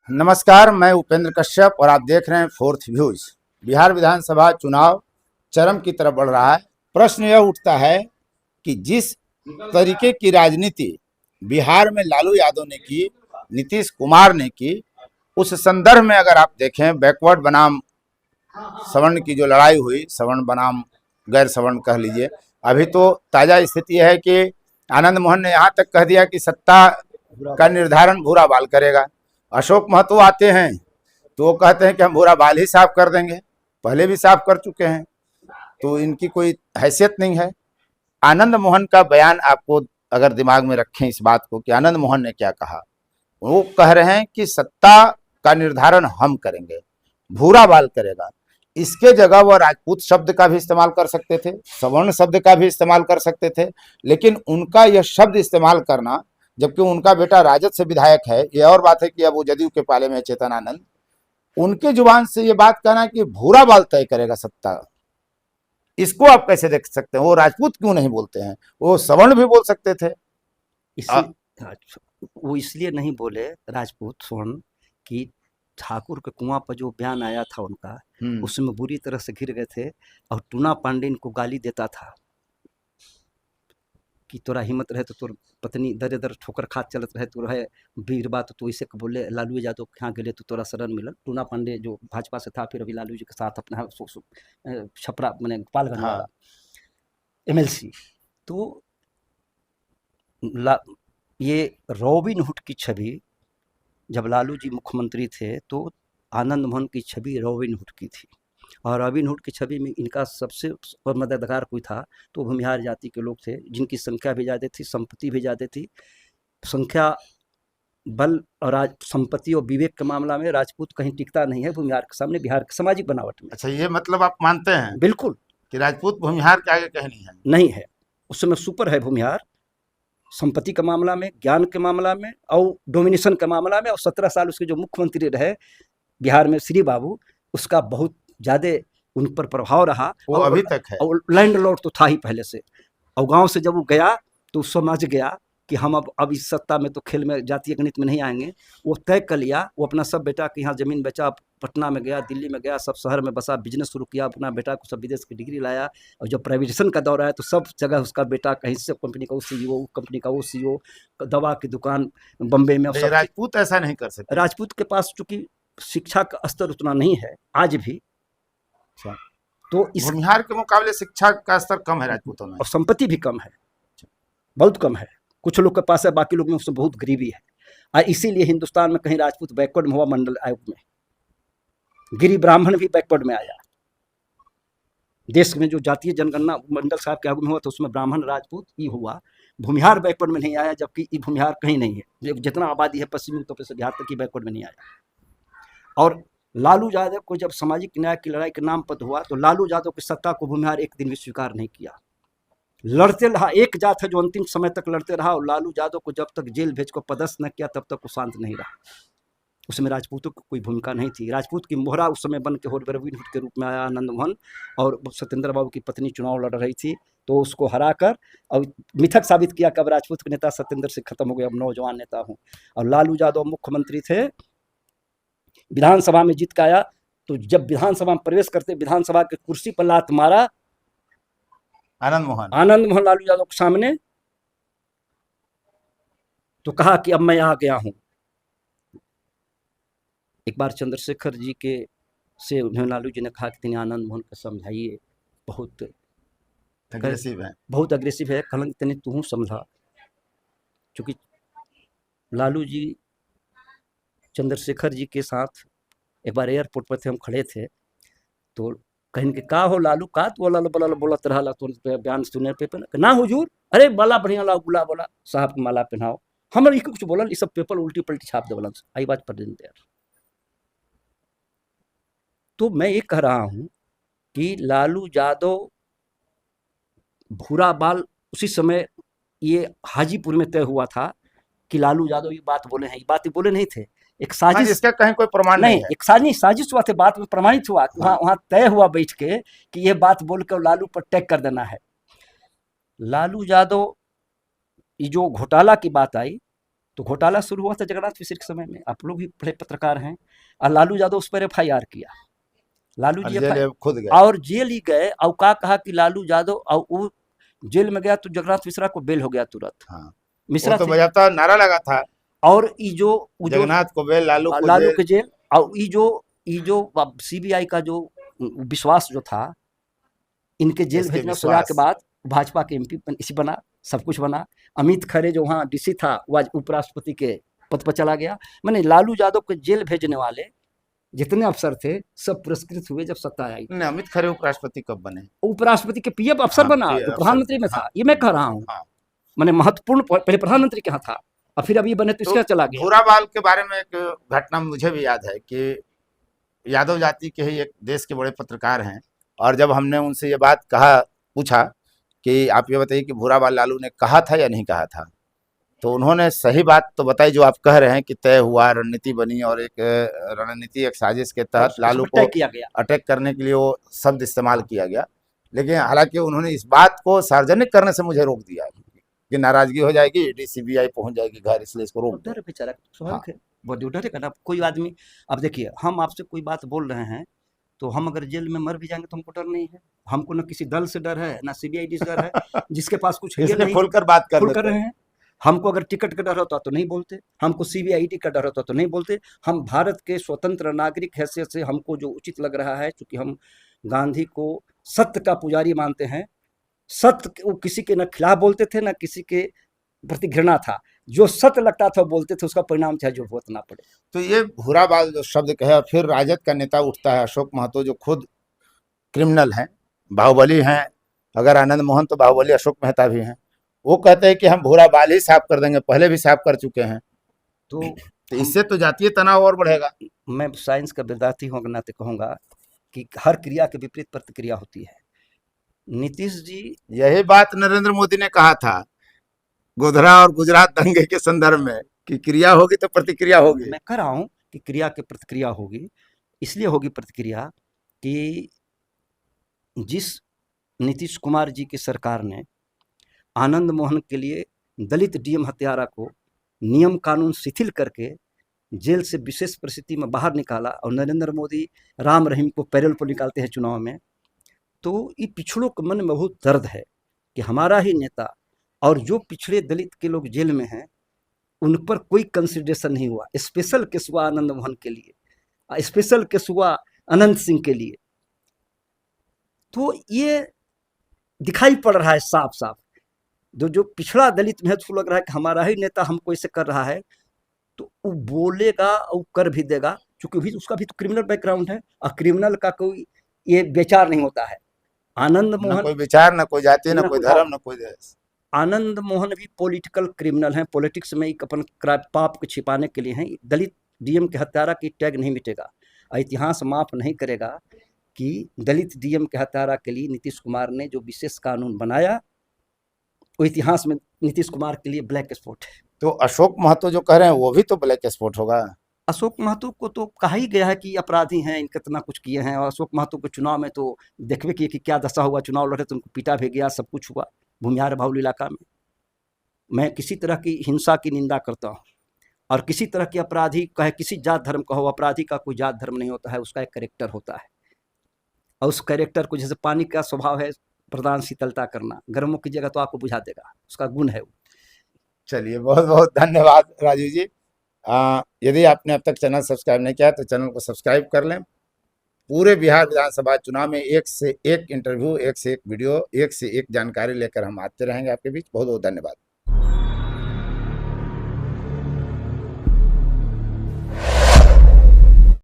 नमस्कार, मैं उपेंद्र कश्यप और आप देख रहे हैं फोर्थ व्यूज। बिहार विधानसभा चुनाव चरम की तरफ बढ़ रहा है। प्रश्न यह उठता है कि जिस तरीके की राजनीति बिहार में लालू यादव ने की, नीतीश कुमार ने की, उस संदर्भ में अगर आप देखें, बैकवर्ड बनाम सवर्ण की जो लड़ाई हुई, सवर्ण बनाम गैर सवर्ण कह लीजिए, अभी तो ताजा स्थिति है कि आनंद मोहन ने यहाँ तक कह दिया कि सत्ता का निर्धारण भूरा बाल करेगा। अशोक महतो आते हैं तो वो कहते हैं कि हम भूरा बाल ही साफ कर देंगे, पहले भी साफ कर चुके हैं, तो इनकी कोई हैसियत नहीं है। आनंद मोहन का बयान आपको अगर दिमाग में रखें इस बात को कि आनंद मोहन ने क्या कहा, वो कह रहे हैं कि सत्ता का निर्धारण हम करेंगे, भूरा बाल करेगा। इसके जगह वह राजपूत शब्द का भी इस्तेमाल कर सकते थे, सवर्ण शब्द का भी इस्तेमाल कर सकते थे, लेकिन उनका यह शब्द इस्तेमाल करना, जबकि उनका बेटा राजद से विधायक है, ये और बात है कि अब वो जदयू के पाले में चेतन आनंद, उनके जुबान से ये बात कहना कि भूरा बाल तय करेगा सत्ता, इसको आप कैसे देख सकते हैं? वो राजपूत क्यों नहीं बोलते हैं? वो सवर्ण भी बोल सकते थे। वो इसलिए नहीं बोले राजपूत स्वर्ण कि ठाकुर के कुआं पर जो बयान आया था उनका, उसमें बुरी तरह से घिर गए थे और टूना पांडे इनको गाली देता था कि तोरा हिम्मत रहे तो तोर पत्नी दर दर ठोकर खात चलत रहे तो रहे वीर बात तो ऐसे बोले लालू यादव के यहाँ गए तो तोरा शरण मिलल। टूना पांडे जो भाजपा से था, फिर अभी लालू जी के साथ अपना छपरा मैंने गोपालगंज वाला एमएलसी। तो ये रॉबिन हुड की छवि, जब लालू जी मुख्यमंत्री थे तो आनंद मोहन की छवि रॉबिन हुड की थी, और रॉबिन हुड की छवि में इनका सबसे मददगार कोई था तो भूमिहार जाति के लोग थे, जिनकी संख्या भी ज़्यादा थी, संपत्ति भी ज़्यादा थी। संख्या, बल और संपत्ति और विवेक के मामला में राजपूत कहीं टिकता नहीं है भूमिहार के सामने, बिहार की सामाजिक बनावट में। अच्छा, ये मतलब आप मानते हैं? बिल्कुल कि राजपूत भूमिहार के आगे कहीं नहीं है? नहीं है, उस समय सुपर है भूमिहार, संपत्ति के मामला में, ज्ञान के मामला में और डोमिनेशन के मामला में। और 17 साल उसके जो मुख्यमंत्री रहे बिहार में श्री बाबू, उसका बहुत ज़्यादा उन पर प्रभाव रहा। वो अभी तक है। और लैंड लॉर्ड तो था ही पहले से। और गांव से जब वो गया तो समझ गया कि हम अब इस सत्ता में तो खेल में जातीय गणित में नहीं आएंगे। वो तय कर लिया, वो अपना सब बेटा के यहाँ ज़मीन बेचा, पटना में गया, दिल्ली में गया, सब शहर में बसा, बिजनेस शुरू किया, अपना बेटा को सब विदेश की डिग्री लाया। और जब प्राइवेटाइजेशन का दौर आया तो सब जगह उसका बेटा, कहीं से कंपनी का वो सीईओ, कंपनी का वो सीईओ, दवा की दुकान बम्बे में। राजपूत ऐसा नहीं कर सकते। राजपूत के पास चूंकि शिक्षा का स्तर उतना नहीं है आज भी, तो इस भूमिहार के मुकाबले शिक्षा का स्तर कम है राजपूतों में, और संपत्ति भी कम है, बहुत कम है। कुछ लोग के पास है, बाकी लोग में उसमें बहुत गरीबी है। और इसीलिए हिंदुस्तान में कहीं राजपूत बैकवर्ड में हुआ, मंडल आयोग में गिरी ब्राह्मण भी बैकवर्ड में आया। देश में जो जातीय जनगणना मंडल साहब के आयोग में हुआ तो उसमें ब्राह्मण राजपूत ही हुआ, भूमिहार बैकवर्ड में नहीं आया, जबकि ये भूमिहार कहीं नहीं है। जितना आबादी है पश्चिमी उत्तर प्रदेश से बिहार तक की बैकवर्ड में नहीं आया। और लालू यादव को जब सामाजिक न्याय की लड़ाई के नाम पर हुआ तो लालू यादव की सत्ता को भूमिहार एक दिन भी स्वीकार नहीं किया, लड़ते रहा। एक जात है जो अंतिम समय तक लड़ते रहा, और लालू यादव को जब तक जेल भेज को पदस्थ न किया तब तक वो शांत नहीं रहा। उसमें राजपूतों की कोई भूमिका नहीं थी। राजपूत की मोहरा उस समय बन के रॉबिन हुड के रूप में आया आनंद मोहन, और सत्येंद्र बाबू की पत्नी चुनाव लड़ रही थी तो उसको हराकर और मिथक साबित किया कि अब राजपूत के नेता सत्येंद्र से खत्म हो गए, अब नौजवान नेता हूँ। और लालू यादव मुख्यमंत्री थे, विधानसभा में जीत के आया, तो जब विधानसभा में प्रवेश करते विधानसभा के कुर्सी पर लात मारा आनंद मोहन लालू यादव के सामने, तो कहा कि अब मैं आ गया हूं। एक बार चंद्रशेखर जी के से उन्हें लालू जी ने कहा कि तेने आनंद मोहन को समझाइए, बहुत अग्रेसिव है। कहलन तेने तू समझा, क्योंकि लालू जी चंद्रशेखर जी के साथ एक बार एयरपोर्ट पर थे, हम खड़े थे, तो कहीं के का हो लालू का तो बोलत रहा तो बयान सुने पेपर ना हुजूर, अरे बाला बढ़िया ला गुला बोला साहब के माला पहनाओ, हम कुछ बोलल, ये सब पेपर उल्टी पलटी छाप देवलन, आई बात पर दिन यार। तो मैं ये कह रहा हूं कि लालू यादव भूरा बाल, उसी समय ये हाजीपुर में तय हुआ था कि लालू यादव ये बात बोले हैं। ये बात बोले नहीं थे, एक साजिश, इसका कहीं कोई प्रमाण नहीं है। एक साजिश हुआ थे, बात में प्रमाणित हुआ, वहां तय हुआ बैठ के कि ये बात बोलकर लालू पर टैग कर देना है। लालू यादव ये जो घोटाला की बात आई तो घोटाला शुरू हुआ था जगन्नाथ मिश्र के समय में, आप लोग भी बड़े पत्रकार हैं, और लालू यादव उस पर FIR किया, लालू जी जेल खुद गए और जेल ही गए, और कहा कि लालू यादव, और वो जेल में गया तो जगन्नाथ मिश्रा को बेल हो गया तुरंत। हाँ, मिश्रा वो तो बजाता नारा लगा था, और ये जो जगन्नाथ को बेल, लालू के जेल, और ये जो CBI का जो विश्वास जो था, इनके जेल भेजने सजा के बाद भाजपा के MP इसी बना, सब कुछ बना। अमित खरे जो वहाँ DC था वो आज उपराष्ट्रपति के पद पर चला गया। मैंने लालू यादव को जेल भेजने वाले जितने अफसर थे सब पुरस्कृत हुए जब सत्ता आई। अमित खरे उपराष्ट्रपति कब बने? उपराष्ट्रपति के PF अफसर बना, जो प्रधानमंत्री में था, ये मैं कह रहा हूँ। मैंने महत्वपूर्ण, पहले प्रधानमंत्री के यहाँ था और फिर अभी बने तो इसका चला गया। भूराबाल के बारे में एक घटना मुझे भी याद है कि यादव जाति के ही एक देश के बड़े पत्रकार हैं, और जब हमने उनसे ये बात पूछा कि आप ये बताइए कि भूराबाल लालू ने कहा था या नहीं कहा था, तो उन्होंने सही बात तो बताई जो आप कह रहे हैं कि तय हुआ, रणनीति बनी, और एक रणनीति, एक साजिश के तहत लालू को अटैक करने के लिए वो शब्द इस्तेमाल किया गया। लेकिन हालांकि उन्होंने इस बात को सार्वजनिक करने से मुझे रोक दिया कि नाराजगी हो जाएगी, ED CBI पहुंच जाएगी घर, इसलिए इसको रोक दो। बेचारा स्वाभाविक है, वो डरेगा ना कोई आदमी। अब देखिए, हम आपसे कोई बात बोल रहे हैं तो हम अगर जेल में मर भी जाएंगे तो हमको डर नहीं है, हमको ना किसी दल से डर है, ना CBI से डर है, जिसके पास कुछ है नहीं, खुलकर बात कर रहे हैं। हमको अगर टिकट का डर होता तो नहीं बोलते, हमको CBI का डर होता तो नहीं बोलते। हम भारत के स्वतंत्र नागरिक हैसियत से हमको जो उचित लग रहा है, क्योंकि हम गांधी को सत्य का पुजारी मानते हैं, सत्य वो किसी के न खिलाफ बोलते थे, न किसी के प्रति घृणा था, जो सत्य लगता था बोलते थे, उसका परिणाम चाहे जो भुगतना पड़े। तो ये भूराबाल जो शब्द कहे, फिर राजद का नेता उठता है अशोक महतो, जो खुद क्रिमिनल हैं, बाहुबली हैं, अगर आनंद मोहन तो बाहुबली अशोक मेहता भी हैं, वो कहते हैं कि हम भूराबाल ही साफ कर देंगे, पहले भी साफ कर चुके हैं। तो इससे तो जातीय तनाव और बढ़ेगा। मैं साइंस का विद्यार्थी होने के नाते कहूँगा कि हर क्रिया के विपरीत प्रतिक्रिया होती है। नीतीश जी, यही बात नरेंद्र मोदी ने कहा था गोधरा और गुजरात दंगे के संदर्भ में कि क्रिया होगी तो प्रतिक्रिया होगी। मैं कह रहा हूँ कि क्रिया की प्रतिक्रिया होगी, इसलिए होगी प्रतिक्रिया कि जिस नीतीश कुमार जी की सरकार ने आनंद मोहन के लिए दलित DM हत्यारा को नियम कानून शिथिल करके जेल से विशेष परिस्थिति में बाहर निकाला, और नरेंद्र मोदी राम रहीम को पैरोल पर निकालते हैं चुनाव में, तो ये पिछड़ों के मन में बहुत दर्द है कि हमारा ही नेता और जो पिछड़े दलित के लोग जेल में हैं उन पर कोई कंसिडरेशन नहीं हुआ। स्पेशल केस हुआ आनंद मोहन के लिए, स्पेशल केस हुआ अनंत सिंह के लिए। तो ये दिखाई पड़ रहा है साफ साफ, जो पिछड़ा दलित में है तो लग रहा है कि हमारा ही नेता हमको ऐसे कर रहा है, तो वो बोलेगा और कर भी देगा, क्योंकि उसका भी तो क्रिमिनल बैकग्राउंड है, और क्रिमिनल का कोई ये विचार नहीं होता है। आनंद मोहन कोई विचार, ना कोई जाति, ना कोई धर्म, ना कोई देश। आनंद मोहन भी पॉलिटिकल क्रिमिनल हैं, पॉलिटिक्स में एक अपन पाप को छिपाने के लिए हैं। दलित DM के हत्यारा की टैग नहीं मिटेगा, इतिहास माफ नहीं करेगा कि दलित DM के हत्यारा के लिए नीतीश कुमार ने जो विशेष कानून बनाया वो इतिहास में नीतीश कुमार के लिए ब्लैक स्पॉट है। तो अशोक महतो जो कह रहे हैं वो भी तो ब्लैक स्पॉट होगा। अशोक महतो को तो कहा ही गया है कि अपराधी हैं, इनके इतना कुछ किए हैं, और अशोक महतो को चुनाव में तो देखबे किए कि क्या दशा हुआ, चुनाव लड़े तो उनको पीटा भी गया, सब कुछ हुआ भूमिहार बाहुल इलाका में। मैं किसी तरह की हिंसा की निंदा करता हूँ, और किसी तरह के अपराधी कहे किसी जात धर्म का हो, अपराधी का कोई जात धर्म नहीं होता है, उसका एक कैरेक्टर होता है, और उस कैरेक्टर को, जैसे पानी का स्वभाव है प्रदान शीतलता करना, गर्मों की जगह तो आपको बुझा देगा, उसका गुण है वो। चलिए, बहुत बहुत धन्यवाद राजीव जी। यदि आपने अब तक चैनल सब्सक्राइब नहीं किया तो चैनल को सब्सक्राइब कर लें। पूरे बिहार विधानसभा चुनाव में एक से एक इंटरव्यू, एक से एक वीडियो, एक से एक जानकारी लेकर हम आते रहेंगे आपके बीच। बहुत बहुत धन्यवाद।